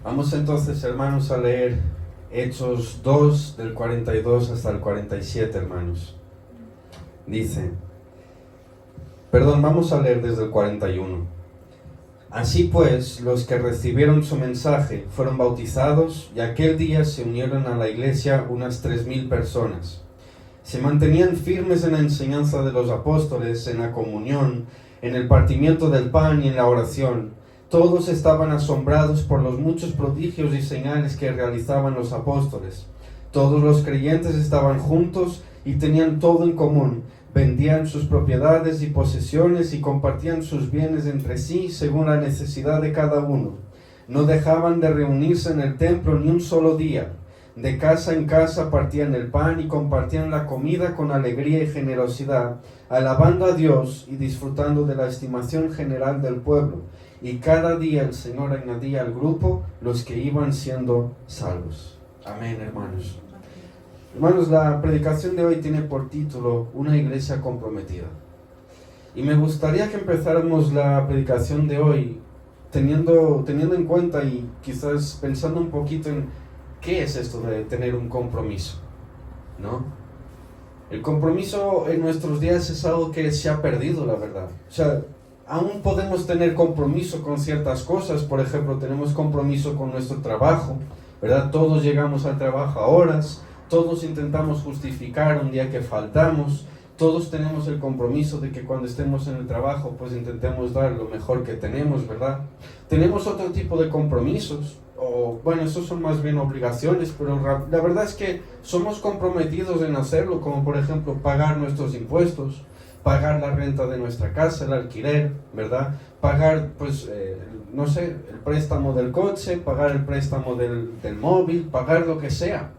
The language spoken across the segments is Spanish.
Vamos entonces, hermanos, a leer Hechos 2, del 42 hasta el 47, hermanos. Vamos a leer desde el 41. Así pues, los que recibieron su mensaje fueron bautizados, y aquel día se unieron a la iglesia unas 3,000 personas. Se mantenían firmes en la enseñanza de los apóstoles, en la comunión, en el partimiento del pan y en la oración. Todos estaban asombrados por los muchos prodigios y señales que realizaban los apóstoles. Todos los creyentes estaban juntos y tenían todo en común. Vendían sus propiedades y posesiones y compartían sus bienes entre sí según la necesidad de cada uno. No dejaban de reunirse en el templo ni un solo día. De casa en casa partían el pan y compartían la comida con alegría y generosidad, alabando a Dios y disfrutando de la estimación general del pueblo. Y cada día el Señor añadía al grupo los que iban siendo salvos. Amén, hermanos. Hermanos, la predicación de hoy tiene por título Una iglesia comprometida. Y me gustaría que empezáramos la predicación de hoy teniendo en cuenta y quizás pensando un poquito en qué es esto de tener un compromiso, ¿no? El compromiso en nuestros días es algo que se ha perdido, la verdad. O sea, aún podemos tener compromiso con ciertas cosas. Por ejemplo, tenemos compromiso con nuestro trabajo, ¿verdad? Todos llegamos al trabajo a horas. Todos intentamos justificar un día que faltamos. Todos tenemos el compromiso de que cuando estemos en el trabajo, pues intentemos dar lo mejor que tenemos, ¿verdad? Tenemos otro tipo de compromisos, o bueno, esos son más bien obligaciones, pero la verdad es que somos comprometidos en hacerlo, como por ejemplo pagar nuestros impuestos, pagar la renta de nuestra casa, el alquiler, ¿verdad? Pagar, pues, no sé, el préstamo del coche, pagar el préstamo del móvil, pagar lo que sea.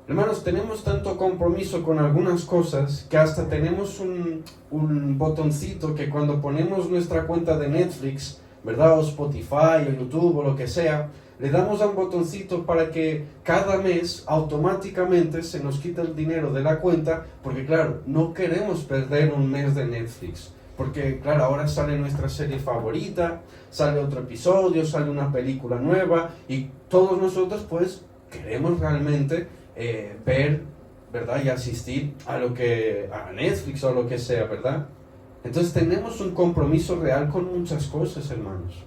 Hermanos, tenemos tanto compromiso con algunas cosas que hasta tenemos un botoncito que cuando ponemos nuestra cuenta de Netflix, ¿verdad? O Spotify, o YouTube, o lo que sea, le damos a un botoncito para que cada mes automáticamente se nos quite el dinero de la cuenta, porque claro, no queremos perder un mes de Netflix. Porque claro, ahora sale nuestra serie favorita, sale otro episodio, sale una película nueva, y todos nosotros pues queremos realmente ver, ¿verdad? Y asistir a Netflix o lo que sea, ¿verdad? Entonces tenemos un compromiso real con muchas cosas, hermanos.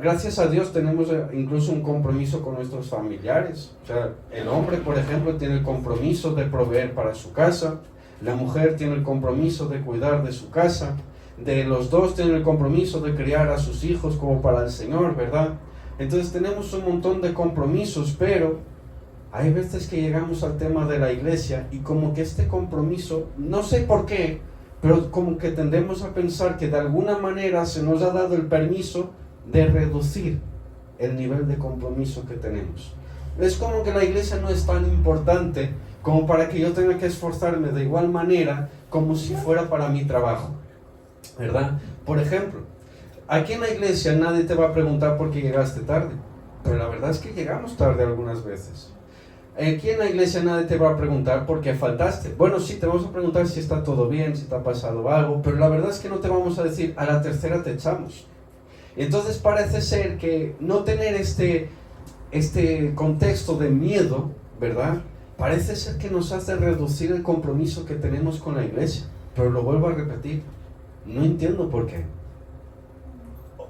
Gracias a Dios tenemos incluso un compromiso con nuestros familiares. O sea, el hombre, por ejemplo, tiene el compromiso de proveer para su casa. La mujer tiene el compromiso de cuidar de su casa. De los dos tienen el compromiso de criar a sus hijos como para el Señor, ¿verdad? Entonces tenemos un montón de compromisos, pero hay veces que llegamos al tema de la iglesia y como que este compromiso, no sé por qué, pero como que tendemos a pensar que de alguna manera se nos ha dado el permiso de reducir el nivel de compromiso que tenemos. Es como que la iglesia no es tan importante como para que yo tenga que esforzarme de igual manera como si fuera para mi trabajo, ¿verdad? Por ejemplo, aquí en la iglesia nadie te va a preguntar por qué llegaste tarde, pero la verdad es que llegamos tarde algunas veces. Aquí en la iglesia nadie te va a preguntar por qué faltaste. Bueno, sí, te vamos a preguntar si está todo bien, si te ha pasado algo, pero la verdad es que no te vamos a decir a la tercera te echamos. Entonces parece ser que no tener este contexto de miedo, ¿verdad? Parece ser que nos hace reducir el compromiso que tenemos con la iglesia. Pero lo vuelvo a repetir, no entiendo por qué.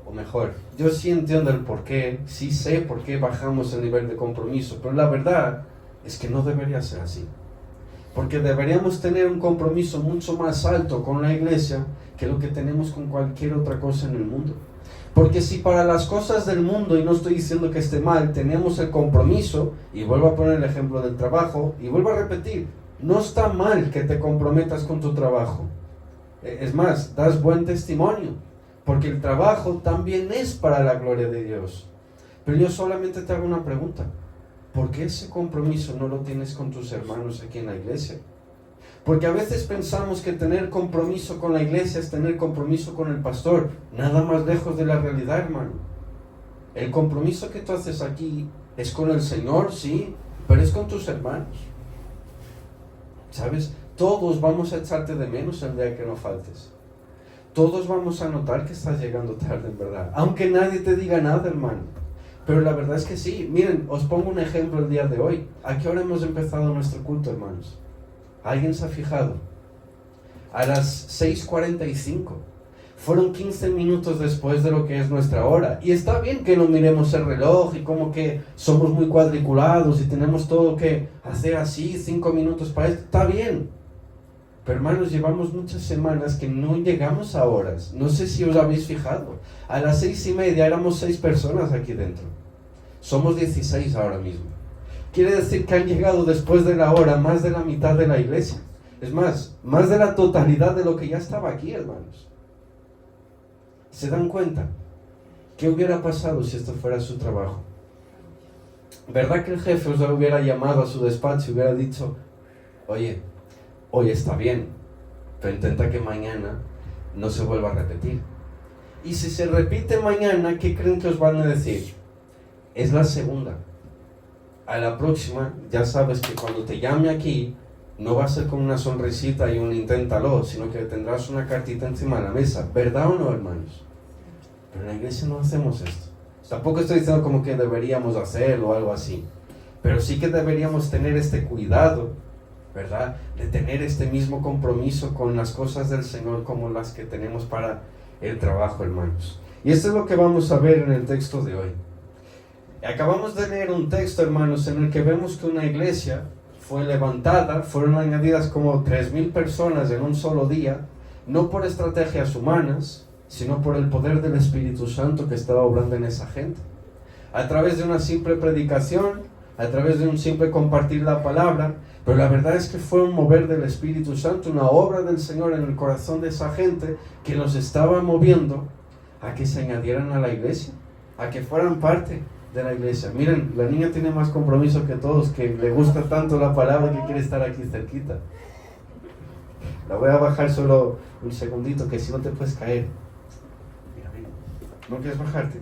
O mejor, yo sí entiendo el por qué, sí sé por qué bajamos el nivel de compromiso, pero la verdad es que no debería ser así. Porque deberíamos tener un compromiso mucho más alto con la iglesia que lo que tenemos con cualquier otra cosa en el mundo. Porque si para las cosas del mundo, y no estoy diciendo que esté mal, tenemos el compromiso, y vuelvo a poner el ejemplo del trabajo, y vuelvo a repetir, no está mal que te comprometas con tu trabajo. Es más, das buen testimonio, porque el trabajo también es para la gloria de Dios. Pero yo solamente te hago una pregunta: ¿por qué ese compromiso no lo tienes con tus hermanos aquí en la iglesia? Porque a veces pensamos que tener compromiso con la iglesia es tener compromiso con el pastor. Nada más lejos de la realidad, hermano. El compromiso que tú haces aquí es con el Señor, sí, pero es con tus hermanos. ¿Sabes? Todos vamos a echarte de menos el día que no faltes. Todos vamos a notar que estás llegando tarde, en verdad. Aunque nadie te diga nada, hermano. Pero la verdad es que sí. Miren, os pongo un ejemplo el día de hoy. ¿A qué hora hemos empezado nuestro culto, hermanos? ¿Alguien se ha fijado? A las 6:45. Fueron 15 minutos después de lo que es nuestra hora. Y está bien que no miremos el reloj y como que somos muy cuadriculados y tenemos todo que hacer así, 5 minutos para esto. Está bien. Pero hermanos, llevamos muchas semanas que no llegamos a horas. No sé si os habéis fijado. A las 6:30 éramos 6 personas aquí dentro. Somos 16 ahora mismo. Quiere decir que han llegado después de la hora más de la mitad de la iglesia. Es más de la totalidad de lo que ya estaba aquí, hermanos. ¿Se dan cuenta? ¿Qué hubiera pasado si esto fuera su trabajo? ¿Verdad que el jefe os hubiera llamado a su despacho y hubiera dicho: oye, hoy está bien, pero intenta que mañana no se vuelva a repetir? Y si se repite mañana, ¿qué creen que os van a decir? Es la segunda. A la próxima, ya sabes que cuando te llame aquí, no va a ser con una sonrisita y un inténtalo, sino que tendrás una cartita encima de la mesa. ¿Verdad o no, hermanos? Pero en la iglesia no hacemos esto. Tampoco estoy diciendo como que deberíamos hacerlo o algo así. Pero sí que deberíamos tener este cuidado, ¿verdad? De tener este mismo compromiso con las cosas del Señor como las que tenemos para el trabajo, hermanos. Y esto es lo que vamos a ver en el texto de hoy. Acabamos de leer un texto, hermanos, en el que vemos que una iglesia fue levantada, fueron añadidas como 3,000 personas en un solo día, no por estrategias humanas, sino por el poder del Espíritu Santo que estaba obrando en esa gente. A través de una simple predicación, a través de un simple compartir la palabra, pero la verdad es que fue un mover del Espíritu Santo, una obra del Señor en el corazón de esa gente que los estaba moviendo a que se añadieran a la iglesia, a que fueran parte de la iglesia. Miren, la niña tiene más compromiso que todos, que le gusta tanto la palabra que quiere estar aquí cerquita. La voy a bajar solo un segundito, que si no te puedes caer. Mira, mira. ¿No quieres bajarte?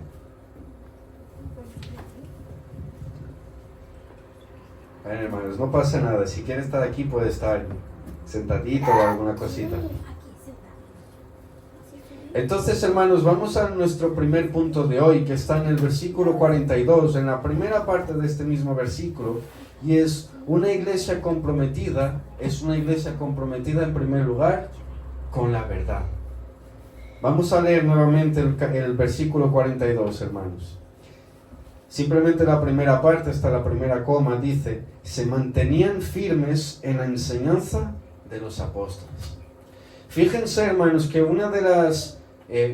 Bueno, hermanos, no pasa nada. Si quieres estar aquí, puede estar sentadito o alguna cosita. Entonces, hermanos, vamos a nuestro primer punto de hoy, que está en el versículo 42, en la primera parte de este mismo versículo, y es una iglesia comprometida, en primer lugar con la verdad. Vamos a leer nuevamente el versículo 42, hermanos. Simplemente la primera parte, hasta la primera coma, dice: se mantenían firmes en la enseñanza de los apóstoles. Fíjense, hermanos, que una de las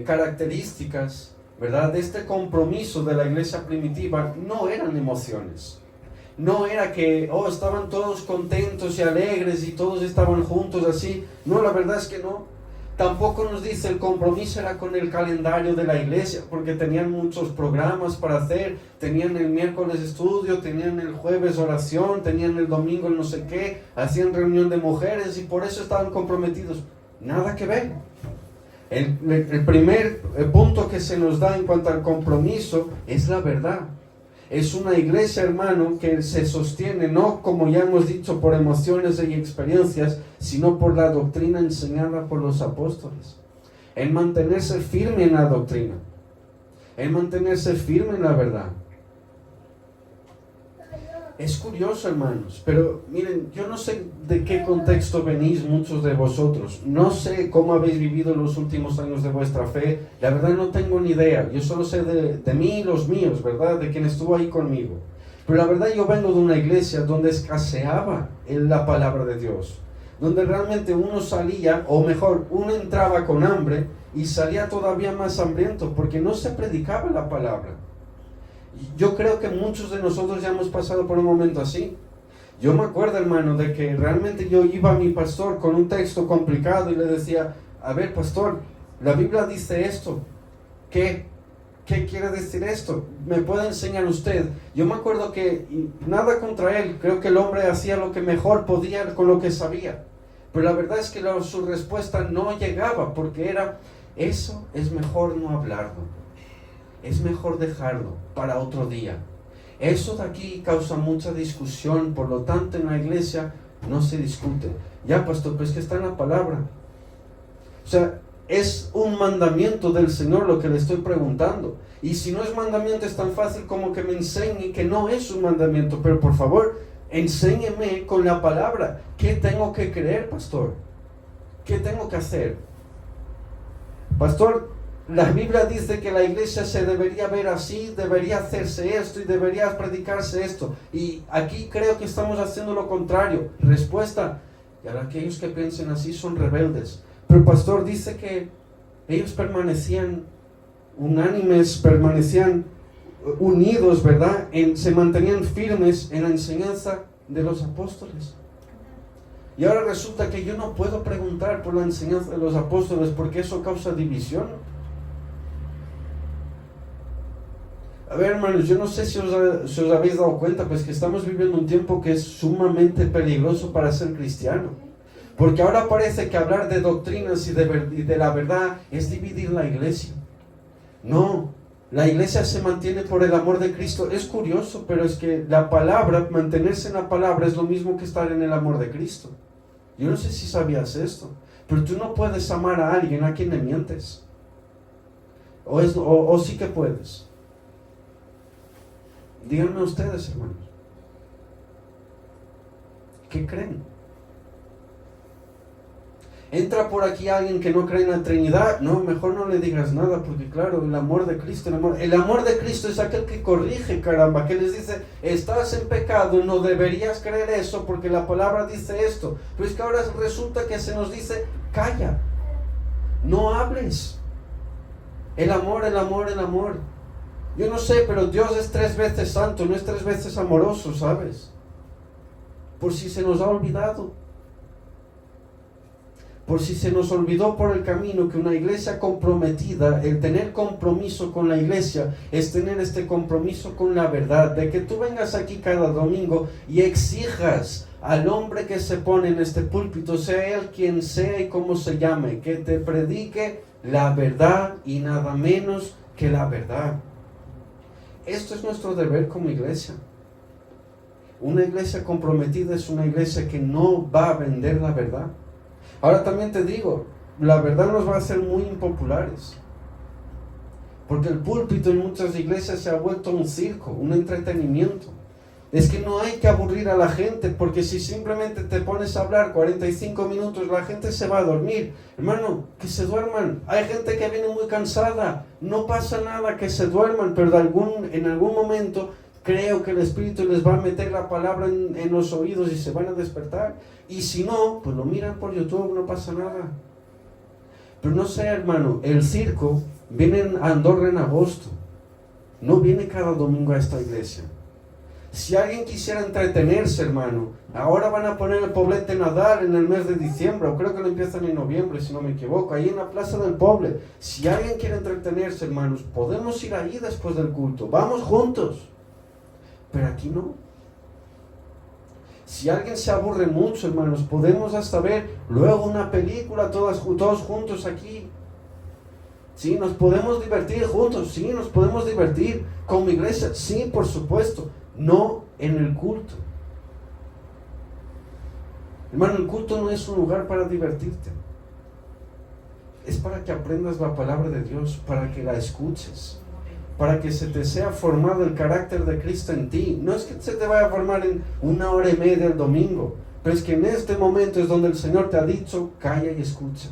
características, ¿verdad?, de este compromiso de la iglesia primitiva no eran emociones. No era que, estaban todos contentos y alegres y todos estaban juntos así. No, la verdad es que no. Tampoco nos dice el compromiso era con el calendario de la iglesia, porque tenían muchos programas para hacer. Tenían el miércoles estudio, tenían el jueves oración, tenían el domingo el no sé qué, hacían reunión de mujeres y por eso estaban comprometidos. Nada que ver. El primer punto que se nos da en cuanto al compromiso es la verdad. Es una iglesia, hermano, que se sostiene no, como ya hemos dicho, por emociones y experiencias, sino por la doctrina enseñada por los apóstoles. En mantenerse firme en la doctrina, en mantenerse firme en la verdad. Es curioso, hermanos, pero miren, yo no sé de qué contexto venís muchos de vosotros. No sé cómo habéis vivido los últimos años de vuestra fe. La verdad no tengo ni idea. Yo solo sé de mí y los míos, ¿verdad? De quien estuvo ahí conmigo. Pero la verdad yo vengo de una iglesia donde escaseaba la palabra de Dios. Donde realmente uno salía, o mejor, uno entraba con hambre y salía todavía más hambriento porque no se predicaba la palabra. Yo creo que muchos de nosotros ya hemos pasado por un momento así. Yo me acuerdo, hermano, de que realmente yo iba a mi pastor con un texto complicado y le decía: a ver, pastor, la Biblia dice esto. ¿Qué quiere decir esto? ¿Me puede enseñar usted? Yo me acuerdo que, nada contra él, creo que el hombre hacía lo que mejor podía con lo que sabía. Pero la verdad es que su respuesta no llegaba, porque era: eso es mejor no hablarlo. Es mejor dejarlo para otro día. Eso de aquí causa mucha discusión, por lo tanto en la iglesia no se discute. Ya, pastor, pues que está en la palabra. O sea, Es un mandamiento del Señor lo que le estoy preguntando. Y si no es mandamiento, es tan fácil como que me enseñe que no es un mandamiento. Pero por favor, enséñeme con la palabra. ¿Qué tengo que creer, pastor? ¿Qué tengo que hacer? Pastor, la Biblia dice que la iglesia se debería ver así, debería hacerse esto y debería predicarse esto. Y aquí creo que estamos haciendo lo contrario. Respuesta: y ahora aquellos que piensen así son rebeldes. Pero el pastor dice que ellos permanecían unánimes, permanecían unidos, ¿verdad? Se mantenían firmes en la enseñanza de los apóstoles. Y ahora resulta que yo no puedo preguntar por la enseñanza de los apóstoles porque eso causa división. A ver, hermanos, yo no sé si os habéis dado cuenta, pues que estamos viviendo un tiempo que es sumamente peligroso para ser cristiano. Porque ahora parece que hablar de doctrinas y de la verdad es dividir la iglesia. No, la iglesia se mantiene por el amor de Cristo. Es curioso, pero es que la palabra, mantenerse en la palabra es lo mismo que estar en el amor de Cristo. Yo no sé si sabías esto, pero tú no puedes amar a alguien a quien le mientes. O sí que puedes. Díganme ustedes, hermanos, ¿qué creen? Entra por aquí alguien que no cree en la Trinidad. No, mejor no le digas nada, porque claro, el amor de Cristo, el amor de Cristo es aquel que corrige, caramba, que les dice: estás en pecado, no deberías creer eso porque la palabra dice esto. Pero es que ahora resulta que se nos dice: calla, no hables. El amor, el amor, el amor. Yo no sé, pero Dios es 3 veces santo, no es 3 veces amoroso, ¿sabes? Por si se nos ha olvidado. Por si se nos olvidó por el camino que una iglesia comprometida, el tener compromiso con la iglesia, es tener este compromiso con la verdad, de que tú vengas aquí cada domingo y exijas al hombre que se pone en este púlpito, sea él quien sea y cómo se llame, que te predique la verdad y nada menos que la verdad. Esto es nuestro deber como iglesia. Una iglesia comprometida es una iglesia que no va a vender la verdad. Ahora también te digo, la verdad nos va a hacer muy impopulares. Porque el púlpito en muchas iglesias se ha vuelto un circo, un entretenimiento. Es que no hay que aburrir a la gente, porque si simplemente te pones a hablar 45 minutos, la gente se va a dormir. Hermano, que se duerman. Hay gente que viene muy cansada. No pasa nada, que se duerman, pero en algún momento creo que el Espíritu les va a meter la palabra en los oídos y se van a despertar. Y si no, pues lo miran por YouTube, no pasa nada. Pero no sé, hermano, el circo viene a Andorra en agosto. No viene cada domingo a esta iglesia. Si alguien quisiera entretenerse, hermano, ahora van a poner el Poblete Nadal en el mes de diciembre, o creo que lo empiezan en noviembre, si no me equivoco, ahí en la Plaza del Poble. Si alguien quiere entretenerse, hermanos, podemos ir ahí después del culto. Vamos juntos. Pero aquí no. Si alguien se aburre mucho, hermanos, podemos hasta ver luego una película todos juntos aquí. Sí, nos podemos divertir juntos, sí, nos podemos divertir como iglesia, sí, por supuesto, no en el culto. Hermano, el culto no es un lugar para divertirte. Es para que aprendas la palabra de Dios, para que la escuches, para que se te sea formado el carácter de Cristo en ti. No es que se te vaya a formar en 1 hora y media el domingo, pero es que en este momento es donde el Señor te ha dicho: calla y escucha.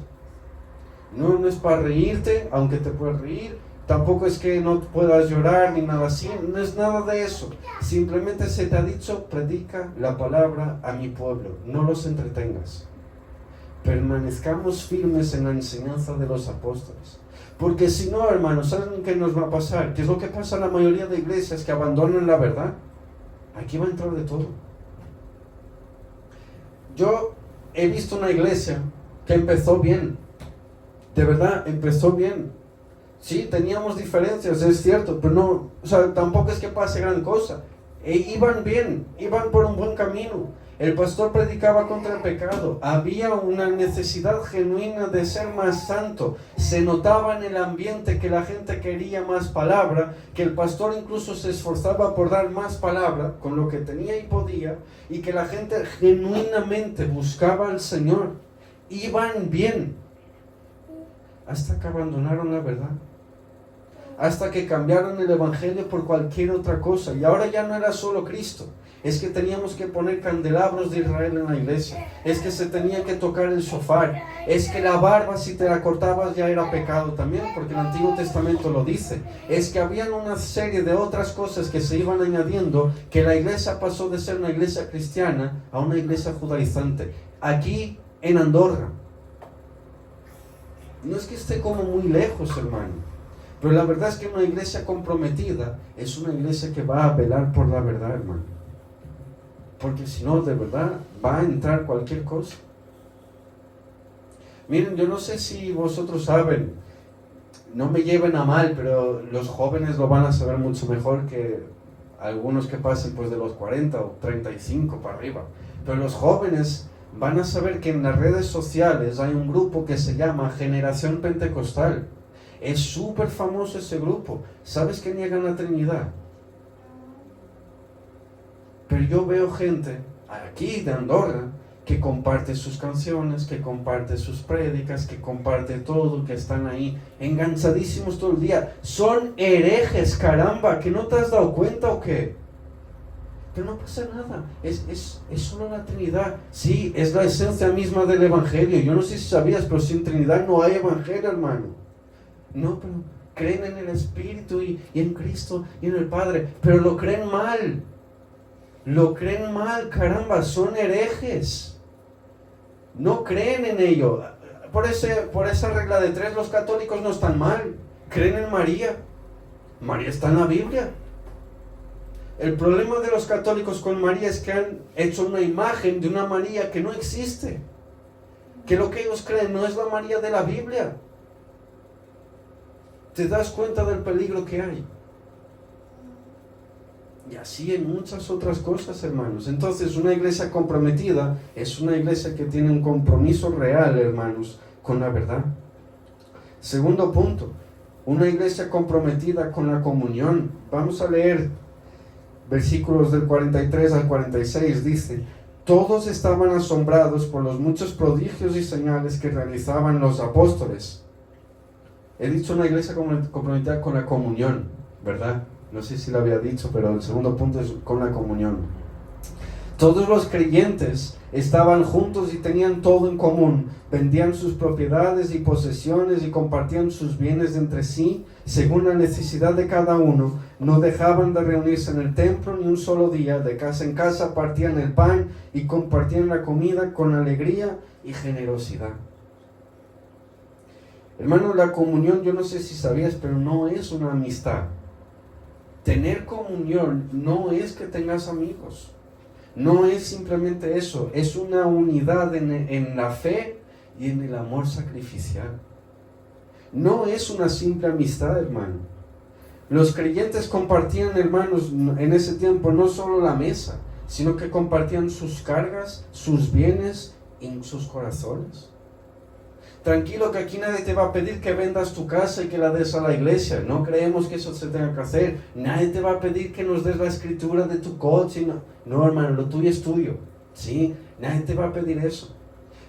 No es para reírte, aunque te puedes reír. Tampoco es que no puedas llorar ni nada así. No es nada de eso. Simplemente se te ha dicho: predica la palabra a mi pueblo. No los entretengas. Permanezcamos firmes en la enseñanza de los apóstoles. Porque si no, hermanos, ¿saben qué nos va a pasar? ¿Qué es lo que pasa en la mayoría de iglesias? Que abandonan la verdad. Aquí va a entrar de todo. Yo he visto una iglesia que empezó bien. De verdad, empezó bien. Sí, teníamos diferencias, es cierto, pero no, tampoco es que pase gran cosa. Iban bien, iban por un buen camino. El pastor predicaba contra el pecado. Había una necesidad genuina de ser más santo. Se notaba en el ambiente que la gente quería más palabra, que el pastor incluso se esforzaba por dar más palabra con lo que tenía y podía, y que la gente genuinamente buscaba al Señor. Iban bien. hasta que abandonaron la verdad, hasta que cambiaron el evangelio por cualquier otra cosa. Y ahora ya no era solo Cristo, es que teníamos que poner candelabros de Israel en la iglesia, es que se tenía que tocar el shofar, es que la barba, si te la cortabas, ya era pecado también, porque el Antiguo Testamento lo dice. Es que habían una serie de otras cosas que se iban añadiendo, que la iglesia pasó de ser una iglesia cristiana a una iglesia judaizante. Aquí en Andorra, no es que esté como muy lejos, hermano, pero la verdad es que una iglesia comprometida es una iglesia que va a velar por la verdad, hermano. Porque si no, de verdad, va a entrar cualquier cosa. Miren, yo no sé si vosotros saben, no me lleven a mal, pero los jóvenes lo van a saber mucho mejor que algunos que pasen pues de los 40 o 35 para arriba. Pero los jóvenes van a saber que en las redes sociales hay un grupo que se llama Generación Pentecostal. Es súper famoso ese grupo. ¿Sabes que niegan la Trinidad? Pero yo veo gente aquí de Andorra que comparte sus canciones, que comparte sus prédicas, que comparte todo, que están ahí enganchadísimos todo el día. Son herejes, caramba, ¿que no te has dado cuenta o qué? Pero no pasa nada, es solo la Trinidad. Sí, es la esencia misma del Evangelio. Yo no sé si sabías, pero sin Trinidad no hay Evangelio, hermano. No, pero creen en el Espíritu y en Cristo y en el Padre, pero lo creen mal. Lo creen mal, caramba, son herejes. No creen en ello. Por esa regla de 3, los católicos no están mal. Creen en María. María está en la Biblia. El problema de los católicos con María es que han hecho una imagen de una María que no existe. Que lo que ellos creen no es la María de la Biblia. ¿Te das cuenta del peligro que hay? Y así en muchas otras cosas, hermanos. Entonces, una iglesia comprometida es una iglesia que tiene un compromiso real, hermanos, con la verdad. Segundo punto, una iglesia comprometida con la comunión. Vamos a leer versículos del 43 al 46, dice: todos estaban asombrados por los muchos prodigios y señales que realizaban los apóstoles. He dicho una iglesia comprometida con la comunión, ¿verdad? No sé si lo había dicho, pero el segundo punto es con la comunión. Todos los creyentes estaban juntos y tenían todo en común. Vendían sus propiedades y posesiones y compartían sus bienes entre sí, según la necesidad de cada uno. No dejaban de reunirse en el templo ni un solo día. De casa en casa partían el pan y compartían la comida con alegría y generosidad. Hermano, la comunión, yo no sé si sabías, pero no es una amistad. Tener comunión no es que tengas amigos, no es simplemente eso, es una unidad en la fe y en el amor sacrificial. No es una simple amistad, hermano. Los creyentes compartían, hermanos, en ese tiempo no solo la mesa, sino que compartían sus cargas, sus bienes y sus corazones. Tranquilo, que aquí nadie te va a pedir que vendas tu casa y que la des a la iglesia. No creemos que eso se tenga que hacer. Nadie te va a pedir que nos des la escritura de tu coche. No, hermano, lo tuyo es tuyo. Sí, nadie te va a pedir eso.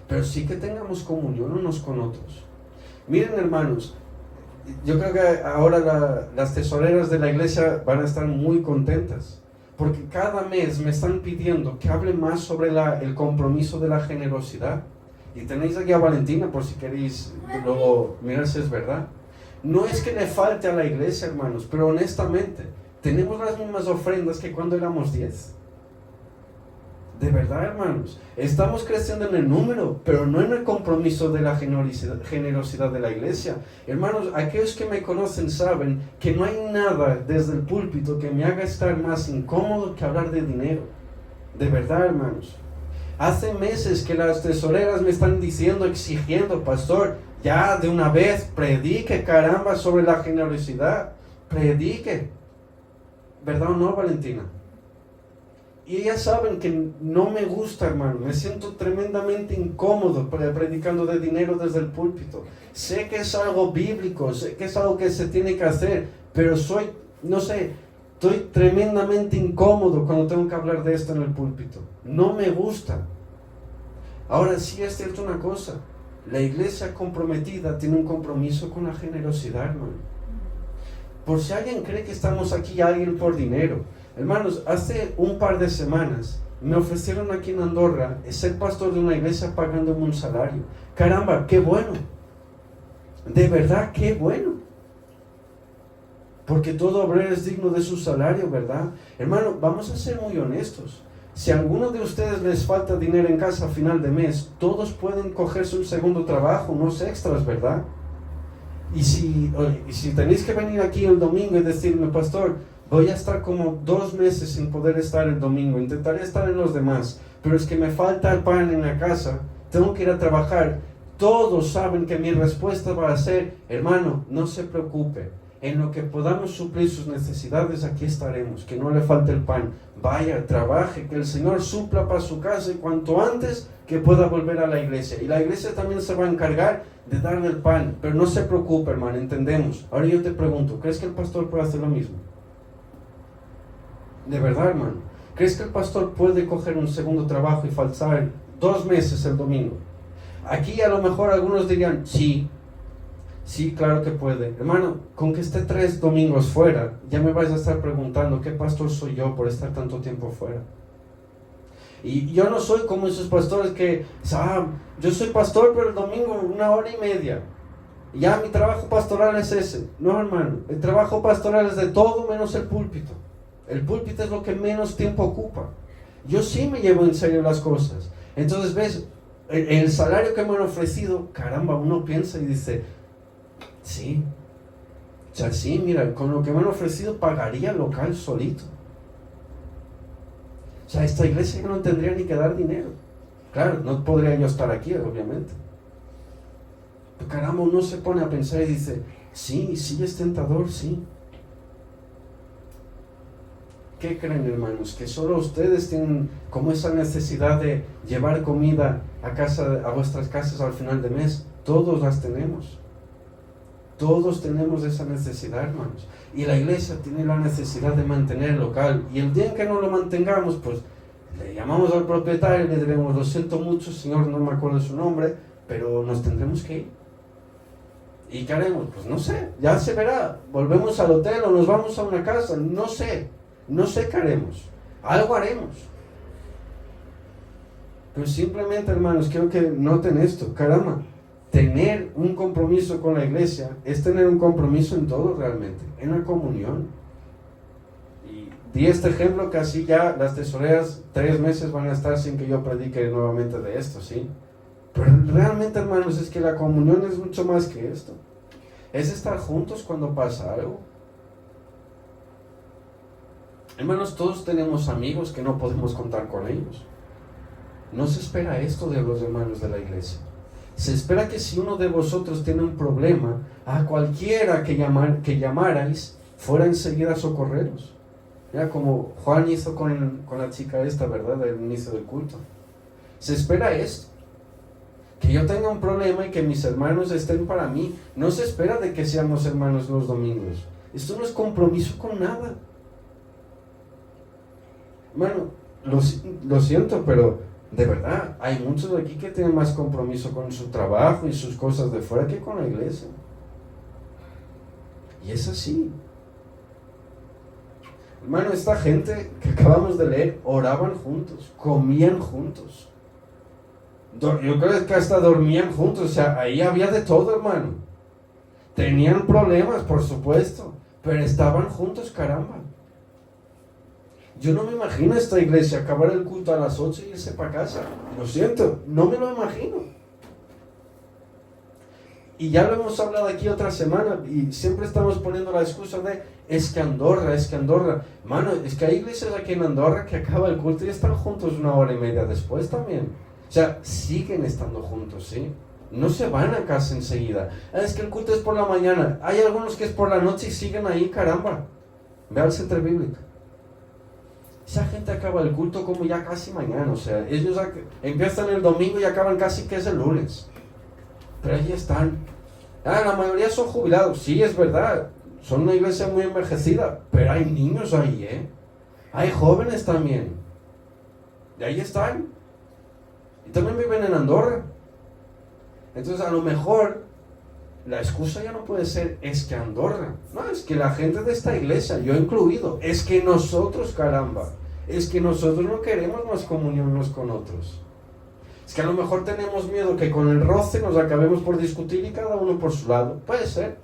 Pero sí que tengamos comunión unos con otros. Miren, hermanos, yo creo que ahora las tesoreras de la iglesia van a estar muy contentas. Porque cada mes me están pidiendo que hable más sobre el compromiso de la generosidad. Y tenéis aquí a Valentina por si queréis luego mirar si es verdad. No es que le falte a la iglesia, hermanos, pero honestamente, tenemos las mismas ofrendas que cuando éramos 10. De verdad, hermanos, estamos creciendo en el número, pero no en el compromiso de la generosidad de la iglesia. Hermanos, aquellos que me conocen saben que no hay nada desde el púlpito que me haga estar más incómodo que hablar de dinero. De verdad, hermanos. Hace meses que las tesoreras me están diciendo, exigiendo: pastor, ya de una vez predique, caramba, sobre la generosidad. Predique. ¿Verdad o no, Valentina? Y ellas saben que no me gusta, hermano. Me siento tremendamente incómodo predicando de dinero desde el púlpito. Sé que es algo bíblico, sé que es algo que se tiene que hacer, pero estoy tremendamente incómodo cuando tengo que hablar de esto en el púlpito. No me gusta. Ahora sí es cierto una cosa. La iglesia comprometida tiene un compromiso con la generosidad, hermano. Por si alguien cree que estamos aquí a alguien por dinero. Hermanos, hace un par de semanas me ofrecieron aquí en Andorra ser pastor de una iglesia pagándome un salario. Caramba, qué bueno. De verdad, qué bueno. Porque todo obrero es digno de su salario, ¿verdad? Hermano, vamos a ser muy honestos. Si a alguno de ustedes les falta dinero en casa a final de mes, todos pueden cogerse un segundo trabajo, unos extras, ¿verdad? Y si tenéis que venir aquí el domingo y decirme, pastor, voy a estar como 2 meses sin poder estar el domingo, intentaré estar en los demás, pero es que me falta el pan en la casa, tengo que ir a trabajar. Todos saben que mi respuesta va a ser, hermano, no se preocupe, en lo que podamos suplir sus necesidades, aquí estaremos, que no le falte el pan. Vaya, trabaje, que el Señor supla para su casa y cuanto antes que pueda volver a la iglesia. Y la iglesia también se va a encargar de darle el pan, pero no se preocupe, hermano, entendemos. Ahora yo te pregunto, ¿crees que el pastor puede hacer lo mismo? De verdad, hermano, ¿crees que el pastor puede coger un segundo trabajo y faltar 2 meses el domingo? Aquí a lo mejor algunos dirían, sí, claro que puede. Hermano, con que esté 3 domingos fuera, ya me vais a estar preguntando, ¿qué pastor soy yo por estar tanto tiempo fuera? Y yo no soy como esos pastores que, yo soy pastor, pero el domingo 1 hora y media. Ya mi trabajo pastoral es ese. No, hermano, el trabajo pastoral es de todo menos el púlpito. El púlpito es lo que menos tiempo ocupa. Yo sí me llevo en serio las cosas. Entonces, ves, el salario que me han ofrecido, caramba, uno piensa y dice, sí, sí, mira, con lo que me han ofrecido pagaría el local solito. Esta iglesia no tendría ni que dar dinero. Claro, no podría yo estar aquí, obviamente. Pero caramba, uno se pone a pensar y dice, sí es tentador, sí. ¿Qué creen, hermanos? ¿Que solo ustedes tienen como esa necesidad de llevar comida a vuestras casas al final de mes? Todos las tenemos. Todos tenemos esa necesidad, hermanos. Y la iglesia tiene la necesidad de mantener el local. Y el día en que no lo mantengamos, pues le llamamos al propietario y le diremos, lo siento mucho, señor, no me acuerdo su nombre, pero nos tendremos que ir. ¿Y qué haremos? Pues no sé, ya se verá. Volvemos al hotel o nos vamos a una casa, no sé qué haremos. Algo haremos. Pero simplemente, hermanos, quiero que noten esto, caramba. Tener un compromiso con la iglesia es tener un compromiso en todo realmente, en la comunión. Y di este ejemplo que así ya las tesoreras 3 meses van a estar sin que yo predique nuevamente de esto, ¿sí? Pero realmente, hermanos, es que la comunión es mucho más que esto. Es estar juntos cuando pasa algo. Hermanos, todos tenemos amigos que no podemos contar con ellos. No se espera esto de los hermanos de la iglesia. Se espera que si uno de vosotros tiene un problema, a cualquiera que llamarais, fuera enseguida a socorreros. Ya como Juan hizo con la chica esta, ¿verdad? Del inicio del culto. Se espera esto. Que yo tenga un problema y que mis hermanos estén para mí. No se espera de que seamos hermanos los domingos. Esto no es compromiso con nada. Hermano, lo siento, pero de verdad, hay muchos de aquí que tienen más compromiso con su trabajo y sus cosas de fuera que con la iglesia. Y es así. Hermano, esta gente que acabamos de leer, oraban juntos, comían juntos. Yo creo que hasta dormían juntos, ahí había de todo, hermano. Tenían problemas, por supuesto, pero estaban juntos, caramba. Yo no me imagino esta iglesia acabar el culto a las 8 y irse para casa. Lo siento, no me lo imagino. Y ya lo hemos hablado aquí otra semana y siempre estamos poniendo la excusa de es que Andorra. Mano, es que hay iglesias aquí en Andorra que acaba el culto y están juntos 1 hora y media después también. Siguen estando juntos, ¿sí? No se van a casa enseguida. Es que el culto es por la mañana. Hay algunos que es por la noche y siguen ahí, caramba. Ve al centro bíblico. Esa gente acaba el culto como ya casi mañana, ellos empiezan el domingo y acaban casi que es el lunes. Pero ahí están. La mayoría son jubilados, sí, es verdad. Son una iglesia muy envejecida, pero hay niños ahí, Hay jóvenes también. Y ahí están. Y también viven en Andorra. Entonces a lo mejor la excusa ya no puede ser, es que Andorra, no, es que la gente de esta iglesia, yo incluido, es que nosotros, caramba, es que nosotros no queremos más comunión unos con otros. Es que a lo mejor tenemos miedo que con el roce nos acabemos por discutir y cada uno por su lado. Puede ser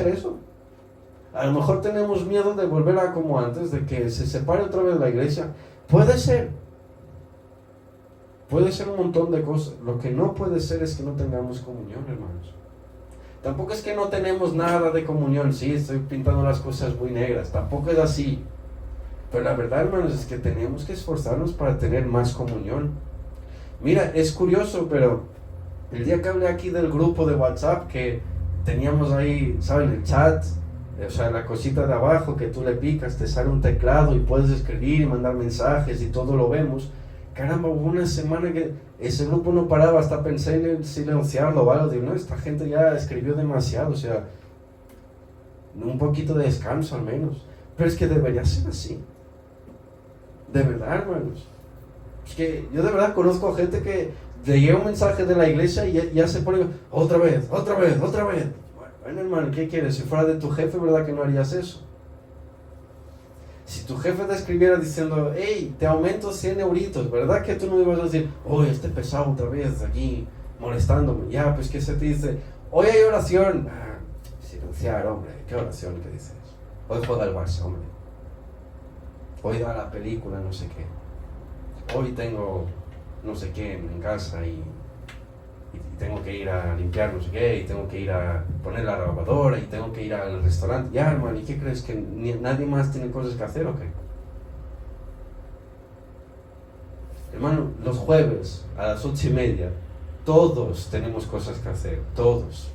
eso. A lo mejor tenemos miedo de volver a como antes, de que se separe otra vez la iglesia. Puede ser un montón de cosas. Lo que no puede ser es que no tengamos comunión, hermanos. Tampoco es que no tenemos nada de comunión. Sí, estoy pintando las cosas muy negras, tampoco es así. Pero la verdad, hermanos, es que tenemos que esforzarnos para tener más comunión. Mira, es curioso, pero el día que hablé aquí del grupo de WhatsApp que teníamos ahí, ¿saben? El chat, o sea, la cosita de abajo que tú le picas, te sale un teclado y puedes escribir y mandar mensajes y todo lo vemos. Caramba, hubo una semana que ese grupo no paraba, hasta pensé en silenciarlo o algo. Digo, no, esta gente ya escribió demasiado, o sea, un poquito de descanso al menos. Pero es que debería ser así. De verdad, hermanos. Es que yo de verdad conozco gente que le llega un mensaje de la iglesia y ya se pone otra vez. Bueno, hermano, ¿qué quieres? Si fuera de tu jefe, ¿verdad que no harías eso? Si tu jefe te escribiera diciendo, hey, te aumento 100 euritos, ¿verdad que tú no ibas a decir, oye, este pesado otra vez aquí molestándome? Ya, pues que se te dice, hoy hay oración. Silenciar, hombre, ¿qué oración que dices? Hoy juega el Barça, hombre. Hoy da la película, no sé qué. Hoy tengo no sé qué en casa y tengo que ir a limpiar no sé qué, y tengo que ir a poner la lavadora, y tengo que ir al restaurante. Ya, hermano, ¿y qué crees? ¿Que nadie más tiene cosas que hacer o qué? Hermano, los jueves a las 8:30 todos tenemos cosas que hacer, todos.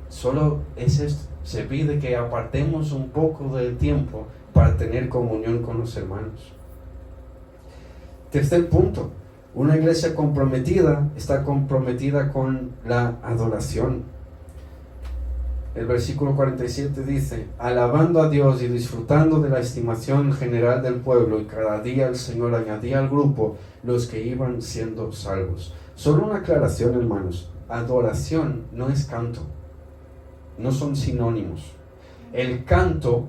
Solo es esto, se pide que apartemos un poco del tiempo para tener comunión con los hermanos. Tercer punto, una iglesia comprometida está comprometida con la adoración. El versículo 47 dice, alabando a Dios y disfrutando de la estimación general del pueblo, y cada día el Señor añadía al grupo los que iban siendo salvos. Solo una aclaración, hermanos, adoración no es canto, no son sinónimos. El canto,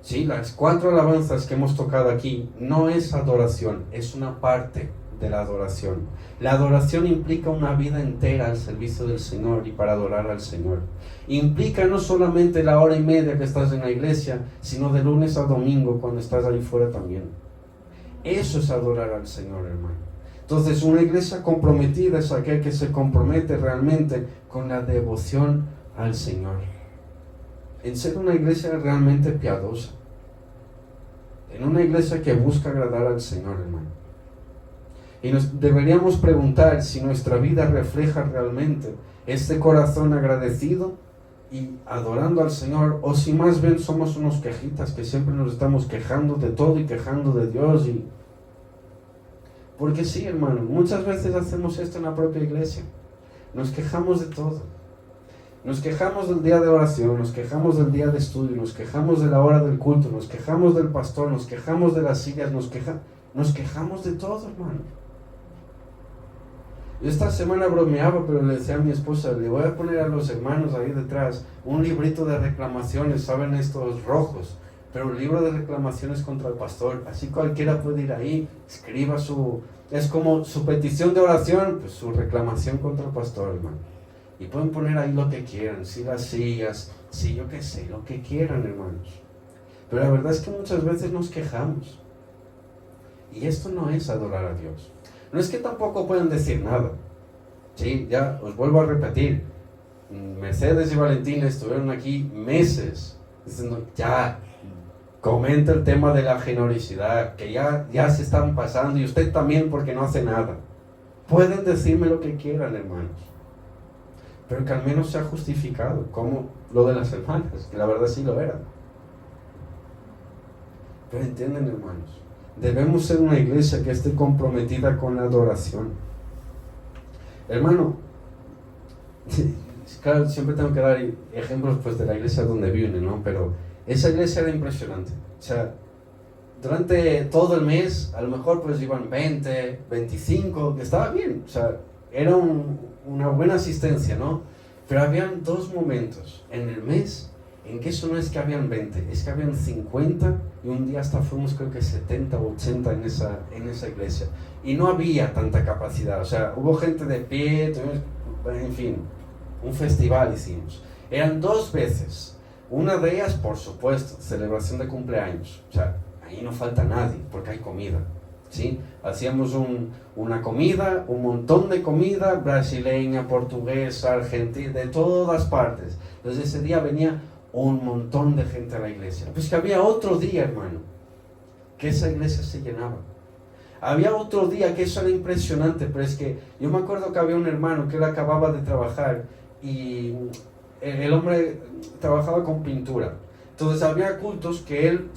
sí, las 4 alabanzas que hemos tocado aquí, no es adoración, es una parte de la adoración. La adoración implica una vida entera al servicio del Señor y para adorar al Señor. Implica no solamente la hora y media que estás en la iglesia, sino de lunes a domingo cuando estás ahí fuera también. Eso es adorar al Señor, hermano. Entonces, una iglesia comprometida es aquel que se compromete realmente con la devoción al Señor, en ser una iglesia realmente piadosa, en una iglesia que busca agradar al Señor, hermano. Y nos deberíamos preguntar si nuestra vida refleja realmente este corazón agradecido y adorando al Señor, o si más bien somos unos quejitas que siempre nos estamos quejando de todo y quejando de Dios. Porque sí, hermano, muchas veces hacemos esto en la propia iglesia. Nos quejamos de todo. Nos quejamos del día de oración, nos quejamos del día de estudio, nos quejamos de la hora del culto, nos quejamos del pastor, nos quejamos de las sillas, nos quejamos de todo, hermano. Yo esta semana bromeaba, pero le decía a mi esposa, le voy a poner a los hermanos ahí detrás un librito de reclamaciones, ¿saben? Estos rojos, pero un libro de reclamaciones contra el pastor. Así cualquiera puede ir ahí, escriba es como su petición de oración, pues su reclamación contra el pastor, hermano. Y pueden poner ahí lo que quieran, si las sillas, si yo qué sé, lo que quieran, hermanos. Pero la verdad es que muchas veces nos quejamos. Y esto no es adorar a Dios. No es que tampoco pueden decir nada. Sí, ya os vuelvo a repetir. Mercedes y Valentina estuvieron aquí meses diciendo, ya, comenta el tema de la generosidad, que ya se están pasando, y usted también porque no hace nada. Pueden decirme lo que quieran, hermanos, pero que al menos sea justificado, como lo de las hermanas, que la verdad sí lo era. Pero entienden, hermanos, debemos ser una iglesia que esté comprometida con la adoración. Hermano, claro, siempre tengo que dar ejemplos pues de la iglesia donde viven, ¿no? Pero esa iglesia era impresionante. O sea, durante todo el mes, a lo mejor pues iban 20, 25, que estaba bien. O sea, era una buena asistencia, ¿no? Pero habían 2 momentos en el mes en que eso no es que habían 20, es que habían 50 y un día hasta fuimos creo que 70 o 80 en esa iglesia. Y no había tanta capacidad, o sea, hubo gente de pie, en fin, un festival hicimos. Eran 2 veces, una de ellas, por supuesto, celebración de cumpleaños, o sea, ahí no falta nadie porque hay comida. ¿Sí? Hacíamos una comida, un montón de comida, brasileña, portuguesa, argentina, de todas partes. Entonces ese día venía un montón de gente a la iglesia. Pues que había otro día, hermano, que esa iglesia se llenaba. Había otro día que eso era impresionante, pero es que yo me acuerdo que había un hermano que él acababa de trabajar y el hombre trabajaba con pintura. Entonces había cultos que él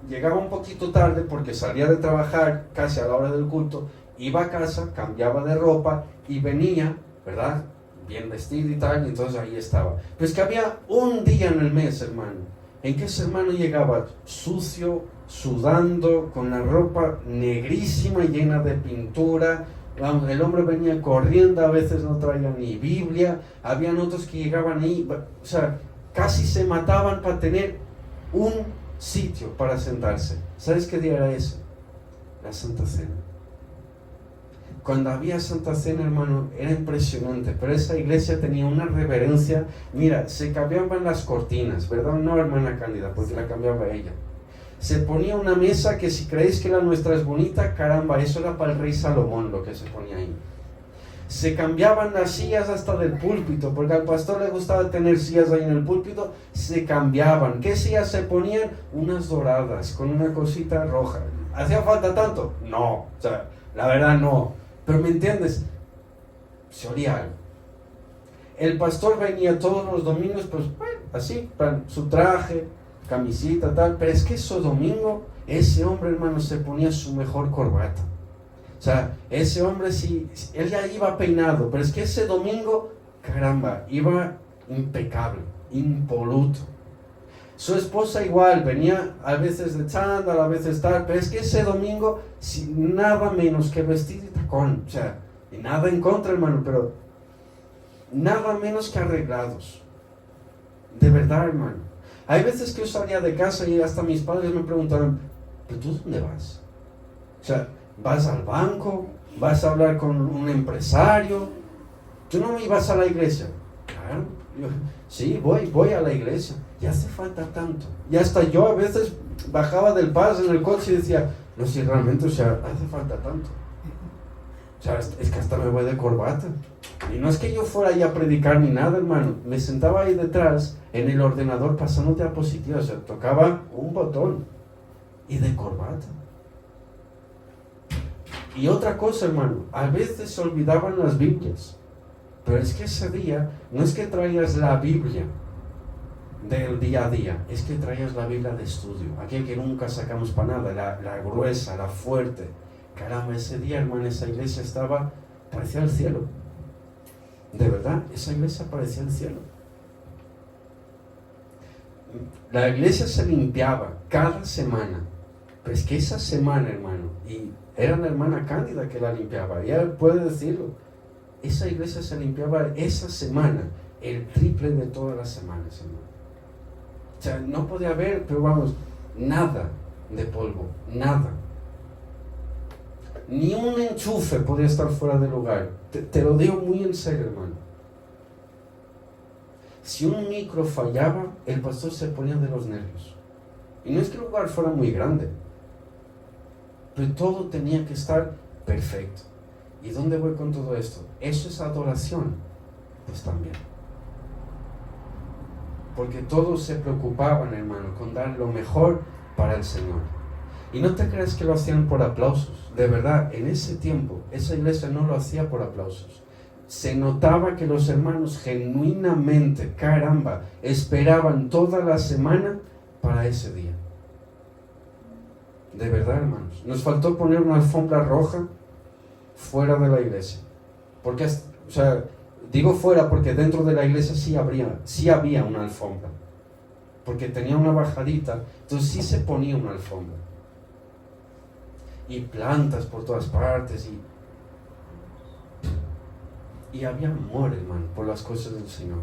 llegaba un poquito tarde porque salía de trabajar casi a la hora del culto, iba a casa, cambiaba de ropa y venía, ¿verdad?, bien vestido y tal, y entonces ahí estaba. Pues que había un día en el mes, hermano, en que ese hermano llegaba sucio, sudando, con la ropa negrísima, llena de pintura. El hombre venía corriendo, a veces no traía ni Biblia. Habían otros que llegaban ahí, o sea, casi se mataban para tener un sitio para sentarse. ¿Sabes qué día era ese? La Santa Cena. Cuando había Santa Cena, hermano, era impresionante, pero esa iglesia tenía una reverencia. Mira, se cambiaban las cortinas, ¿verdad? No, hermana Cándida, porque la cambiaba ella. Se ponía una mesa que si creéis que la nuestra es bonita, caramba, eso era para el rey Salomón lo que se ponía ahí. Se cambiaban las sillas hasta del púlpito, porque al pastor le gustaba tener sillas ahí en el púlpito, se cambiaban. ¿Qué sillas se ponían? Unas doradas, con una cosita roja. ¿Hacía falta tanto? No, o sea, la verdad no. Pero ¿me entiendes? Se olía algo. El pastor venía todos los domingos, pues, bueno, así, su traje, camisita, tal. Pero es que ese domingo, ese hombre, hermano, se ponía su mejor corbata. O sea, ese hombre sí, él ya iba peinado, pero es que ese domingo, caramba, iba impecable, impoluto. Su esposa igual, venía a veces de chándal, a veces tal, pero es que ese domingo, nada menos que vestido y tacón, o sea, y nada en contra, hermano, pero nada menos que arreglados. De verdad, hermano. Hay veces que yo salía de casa y hasta mis padres me preguntaban, ¿pero tú dónde vas? O sea, ¿vas al banco? ¿Vas a hablar con un empresario? ¿Tú no ibas a la iglesia? Claro, sí, voy a la iglesia. Ya hace falta tanto. Y hasta yo a veces bajaba del paso en el coche y decía, no, si realmente, o sea, hace falta tanto. O sea, es que hasta me voy de corbata. Y no es que yo fuera ahí a predicar ni nada, hermano. Me sentaba ahí detrás, en el ordenador, pasando diapositivas. O sea, tocaba un botón. Y de corbata. Y otra cosa, hermano, a veces se olvidaban las Biblias. Pero es que ese día, no es que traías la Biblia del día a día, es que traías la Biblia de estudio, aquella que nunca sacamos para nada, la gruesa, la fuerte. Caramba, ese día, hermano, esa iglesia parecía el cielo. De verdad, esa iglesia parecía el cielo. La iglesia se limpiaba cada semana. Pero es que esa semana, hermano, y era la hermana Cándida que la limpiaba, ella puede decirlo, esa iglesia se limpiaba esa semana el triple de todas las semanas, hermano. O sea, no podía haber, pero vamos, nada de polvo, nada. Ni un enchufe podía estar fuera de lugar. Te lo digo muy en serio, hermano. Si un micro fallaba, el pastor se ponía de los nervios. Y no es que el lugar fuera muy grande, pero todo tenía que estar perfecto. ¿Y dónde voy con todo esto? ¿Eso es adoración? Pues también. Porque todos se preocupaban, hermano, con dar lo mejor para el Señor. Y no te creas que lo hacían por aplausos. De verdad, en ese tiempo, esa iglesia no lo hacía por aplausos. Se notaba que los hermanos genuinamente, caramba, esperaban toda la semana para ese día. De verdad, hermanos. Nos faltó poner una alfombra roja fuera de la iglesia. Porque, o sea, digo fuera porque dentro de la iglesia sí había una alfombra. Porque tenía una bajadita, entonces sí se ponía una alfombra. Y plantas por todas partes. Y había amor, hermano, por las cosas del Señor.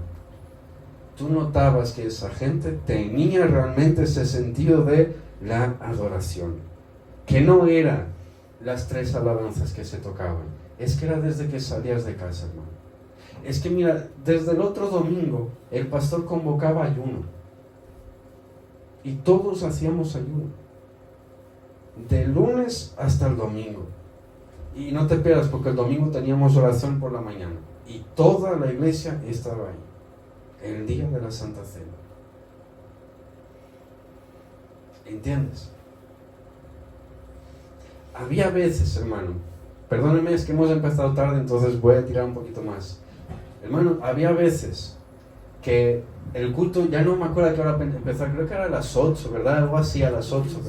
Tú notabas que esa gente tenía realmente ese sentido de la adoración, que no era las 3 alabanzas que se tocaban, es que era desde que salías de casa, hermano. Es que mira, desde el otro domingo el pastor convocaba ayuno y todos hacíamos ayuno, de lunes hasta el domingo. Y no te pierdas, porque el domingo teníamos oración por la mañana y toda la iglesia estaba ahí el día de la Santa Cena. ¿Entiendes? Había veces, hermano, perdónenme, es que hemos empezado tarde, entonces voy a tirar un poquito más. Hermano, había veces que el culto, ya no me acuerdo a qué hora empezó, creo que era a las 8, ¿verdad? Algo así, a las 8,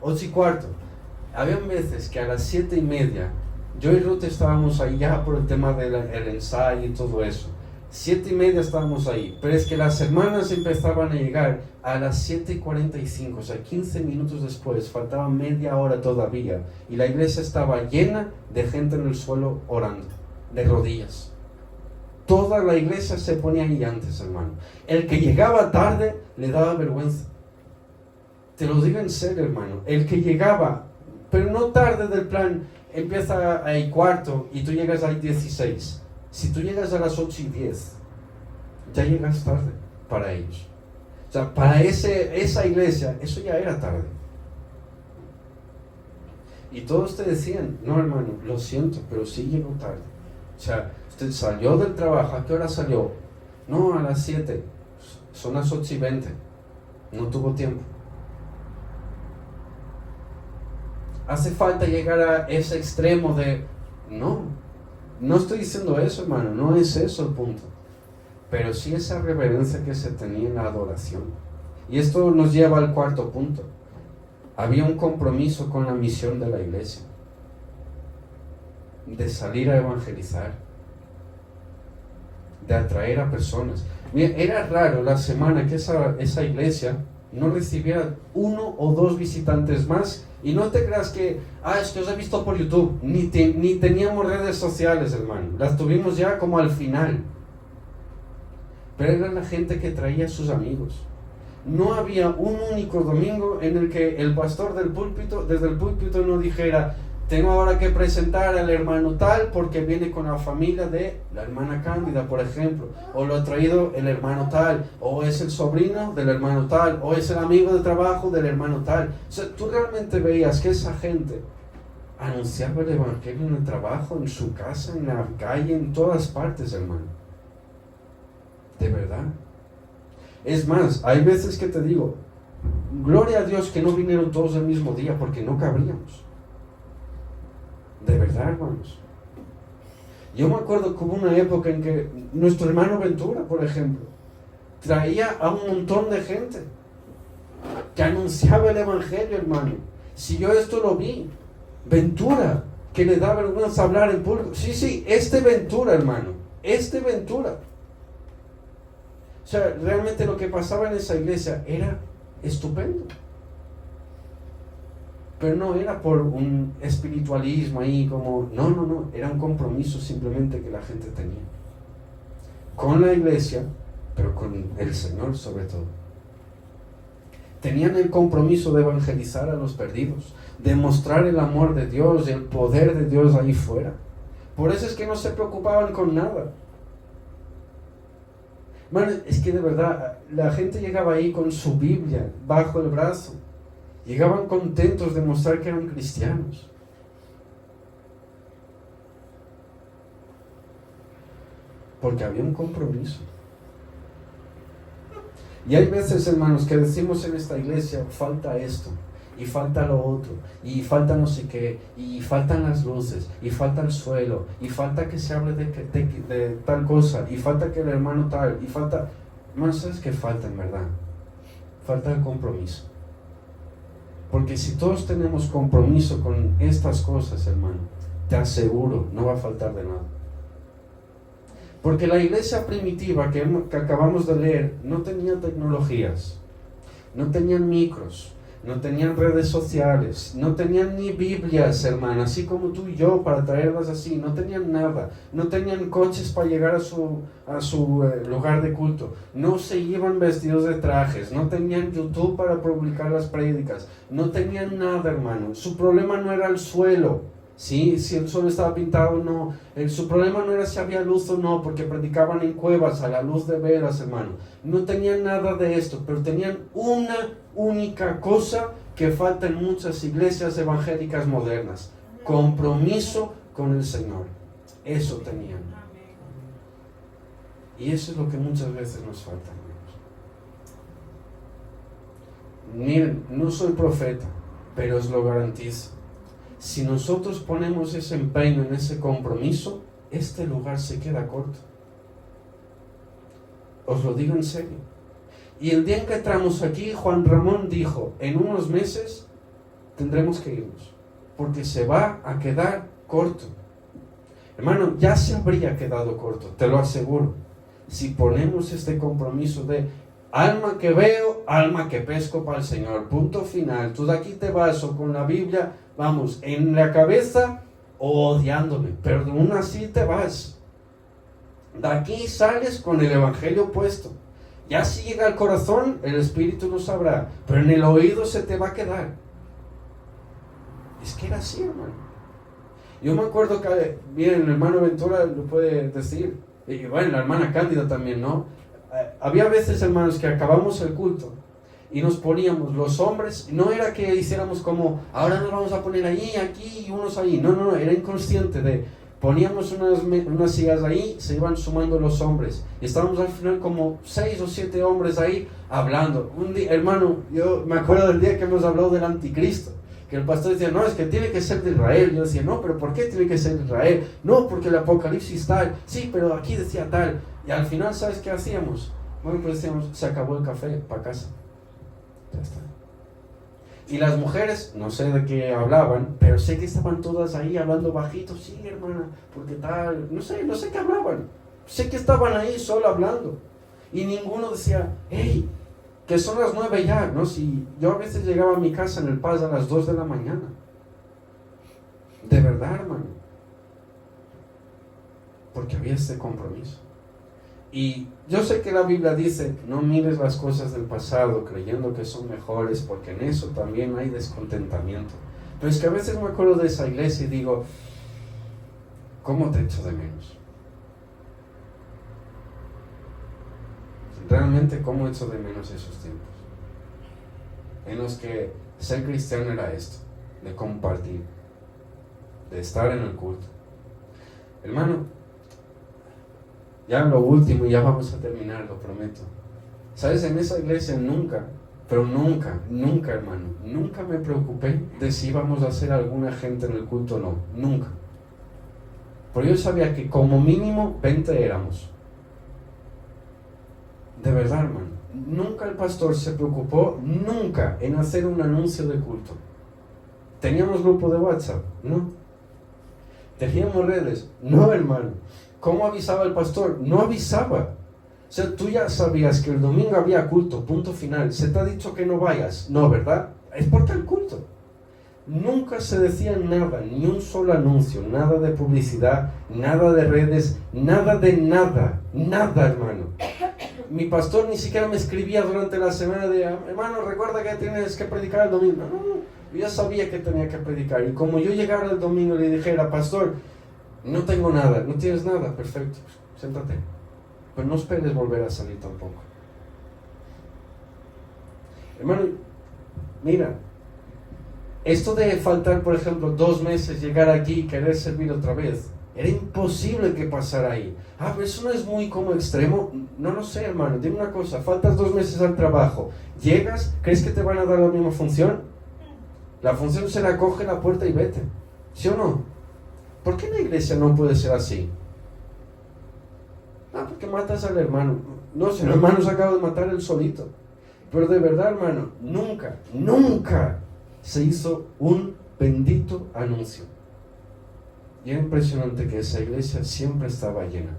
8:15. Habían veces que a las 7:30, yo y Ruth estábamos ahí ya por el tema del ensayo y todo eso. 7:30 estábamos ahí, pero es que las hermanas empezaban a llegar a las 7:45, o sea, 15 minutos después, faltaba media hora todavía, y la iglesia estaba llena de gente en el suelo orando, de rodillas. Toda la iglesia se ponía ahí antes, hermano. El que llegaba tarde le daba vergüenza. Te lo digo en serio, hermano. El que llegaba, pero no tarde del plan, empieza a 1:15 y tú llegas a 16. Si tú llegas a las 8:10, ya llegas tarde para ellos. O sea, para esa iglesia, eso ya era tarde. Y todos te decían, no, hermano, lo siento, pero sí llegó tarde. O sea, usted salió del trabajo, ¿a qué hora salió? No, a las 7, son las 8:20, no tuvo tiempo. Hace falta llegar a ese extremo de, no estoy diciendo eso, hermano, no es eso el punto, pero sí esa reverencia que se tenía en la adoración. Y esto nos lleva al cuarto punto. Había un compromiso con la misión de la iglesia, de salir a evangelizar, de atraer a personas. Mira, era raro la semana que esa iglesia no recibiera 1 o 2 visitantes más. Y no te creas que, es que os he visto por YouTube, ni teníamos redes sociales, hermano, las tuvimos ya como al final. Pero era la gente que traía a sus amigos. No había un único domingo en el que el pastor desde el púlpito no dijera, tengo ahora que presentar al hermano tal porque viene con la familia de la hermana Cándida, por ejemplo, o lo ha traído el hermano tal, o es el sobrino del hermano tal, o es el amigo de trabajo del hermano tal. O sea, tú realmente veías que esa gente anunciaba el evangelio en el trabajo, en su casa, en la calle, en todas partes, hermano. De verdad. Es más, hay veces que te digo, gloria a Dios que no vinieron todos el mismo día porque no cabríamos. De verdad, hermanos. Yo me acuerdo que hubo una época en que nuestro hermano Ventura, por ejemplo, traía a un montón de gente que anunciaba el evangelio, hermano. Si yo esto lo vi, Ventura, que le da vergüenza hablar en público. Sí, este Ventura, hermano, este Ventura. O sea, realmente lo que pasaba en esa iglesia era estupendo. Pero no era por un espiritualismo ahí como, no, era un compromiso simplemente que la gente tenía con la iglesia, pero con el Señor sobre todo. Tenían el compromiso de evangelizar a los perdidos, de mostrar el amor de Dios y el poder de Dios ahí fuera. Por eso es que no se preocupaban con nada. Bueno, es que de verdad, la gente llegaba ahí con su Biblia bajo el brazo. Llegaban contentos de mostrar que eran cristianos. Porque había un compromiso. Y hay veces, hermanos, que decimos en esta iglesia, falta esto, y falta lo otro, y falta no sé qué, y faltan las luces, y falta el suelo, y falta que se hable de tal cosa, y falta que el hermano tal, y falta... Hermanos, ¿sabes qué falta en verdad? Falta el compromiso. Porque si todos tenemos compromiso con estas cosas, hermano, te aseguro, no va a faltar de nada. Porque la iglesia primitiva que acabamos de leer no tenía tecnologías, no tenían micros, no tenían redes sociales, no tenían ni Biblias, hermano, así como tú y yo para traerlas así, no tenían nada, no tenían coches para llegar a su lugar de culto, no se iban vestidos de trajes, no tenían YouTube para publicar las prédicas, no tenían nada, hermano. Su problema no era el suelo. Sí, si el suelo estaba pintado o no, su problema no era si había luz o no, porque predicaban en cuevas a la luz de velas, hermano. No tenían nada de esto, pero tenían una única cosa que falta en muchas iglesias evangélicas modernas: compromiso con el Señor. Eso tenían. Y eso es lo que muchas veces nos falta, hermanos. Miren, no soy profeta, pero os lo garantizo. Si nosotros ponemos ese empeño en ese compromiso, este lugar se queda corto. Os lo digo en serio. Y el día en que entramos aquí, Juan Ramón dijo: en unos meses tendremos que irnos, porque se va a quedar corto. Hermano, ya se habría quedado corto, te lo aseguro, si ponemos este compromiso de alma que veo, alma que pesco para el Señor, punto final. Tú de aquí te vas o con la Biblia, vamos, en la cabeza o odiándome, pero aún así te vas. De aquí sales con el evangelio puesto. Ya si llega al corazón, el Espíritu lo sabrá, pero en el oído se te va a quedar. Es que era así, hermano. Yo me acuerdo que, miren, el hermano Ventura lo puede decir, y bueno, la hermana Cándida también, ¿no? Había veces, hermanos, que acabamos el culto y nos poníamos los hombres, no era que hiciéramos como, ahora nos vamos a poner ahí, aquí y unos ahí, no, era inconsciente de, poníamos unas sillas ahí, se iban sumando los hombres, y estábamos al final como 6 o 7 hombres ahí hablando. Un día, hermano, yo me acuerdo del día que hemos hablado del anticristo, que el pastor decía: no, es que tiene que ser de Israel. Yo decía: no, pero ¿por qué tiene que ser de Israel? No, porque el Apocalipsis tal, sí, pero aquí decía tal. Y al final, ¿sabes qué hacíamos? Bueno, pues decíamos: se acabó el café, para casa. Ya está. Y las mujeres, no sé de qué hablaban, pero sé que estaban todas ahí hablando bajito. Sí, hermana, porque tal, no sé qué hablaban. Sé que estaban ahí solo hablando. Y ninguno decía: hey, que son las 9 ya, ¿no? Si yo a veces llegaba a mi casa en El Paz a las 2 de la mañana. De verdad, hermano. Porque había este compromiso. Y yo sé que la Biblia dice: no mires las cosas del pasado creyendo que son mejores, porque en eso también hay descontentamiento. Pero es que a veces me acuerdo de esa iglesia y digo: ¿cómo te echo de menos? Realmente, ¿cómo echo de menos esos tiempos? En los que ser cristiano era esto, de compartir, de estar en el culto. Hermano, ya lo último, y ya vamos a terminar, lo prometo. ¿Sabes? En esa iglesia nunca, hermano, nunca me preocupé de si íbamos a hacer alguna gente en el culto o no. Nunca. Porque yo sabía que como mínimo 20 éramos. De verdad, hermano. Nunca el pastor se preocupó, nunca, en hacer un anuncio de culto. ¿Teníamos grupo de WhatsApp? No. ¿Teníamos redes? No, hermano. ¿Cómo avisaba el pastor? No avisaba. O sea, tú ya sabías que el domingo había culto, punto final. ¿Se te ha dicho que no vayas? No, ¿verdad? Es porque el culto. Nunca se decía nada, ni un solo anuncio, nada de publicidad, nada de redes, nada de nada, hermano. Mi pastor ni siquiera me escribía durante la semana de: hermano, recuerda que tienes que predicar el domingo. No, yo ya sabía que tenía que predicar. Y como yo llegara el domingo y le dijera: pastor, no tengo nada, no tienes nada, perfecto, siéntate. Pero no esperes volver a salir tampoco. Hermano, mira, esto de faltar, por ejemplo, 2 meses, llegar aquí y querer servir otra vez, era imposible que pasara ahí. Pero eso no es muy como extremo. No lo sé, hermano. Dime una cosa: faltas 2 meses al trabajo, llegas, ¿crees que te van a dar la misma función? La función será: coge la puerta y vete. ¿Sí o no? ¿Por qué en la iglesia no puede ser así? Porque matas al hermano. No, si el hermano se acaba de matar él solito. Pero de verdad, hermano, nunca se hizo un bendito anuncio. Y era impresionante que esa iglesia siempre estaba llena.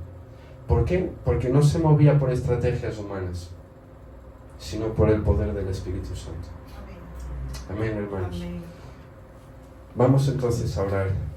¿Por qué? Porque no se movía por estrategias humanas, sino por el poder del Espíritu Santo. Amén, hermanos. Amén. Vamos entonces a orar.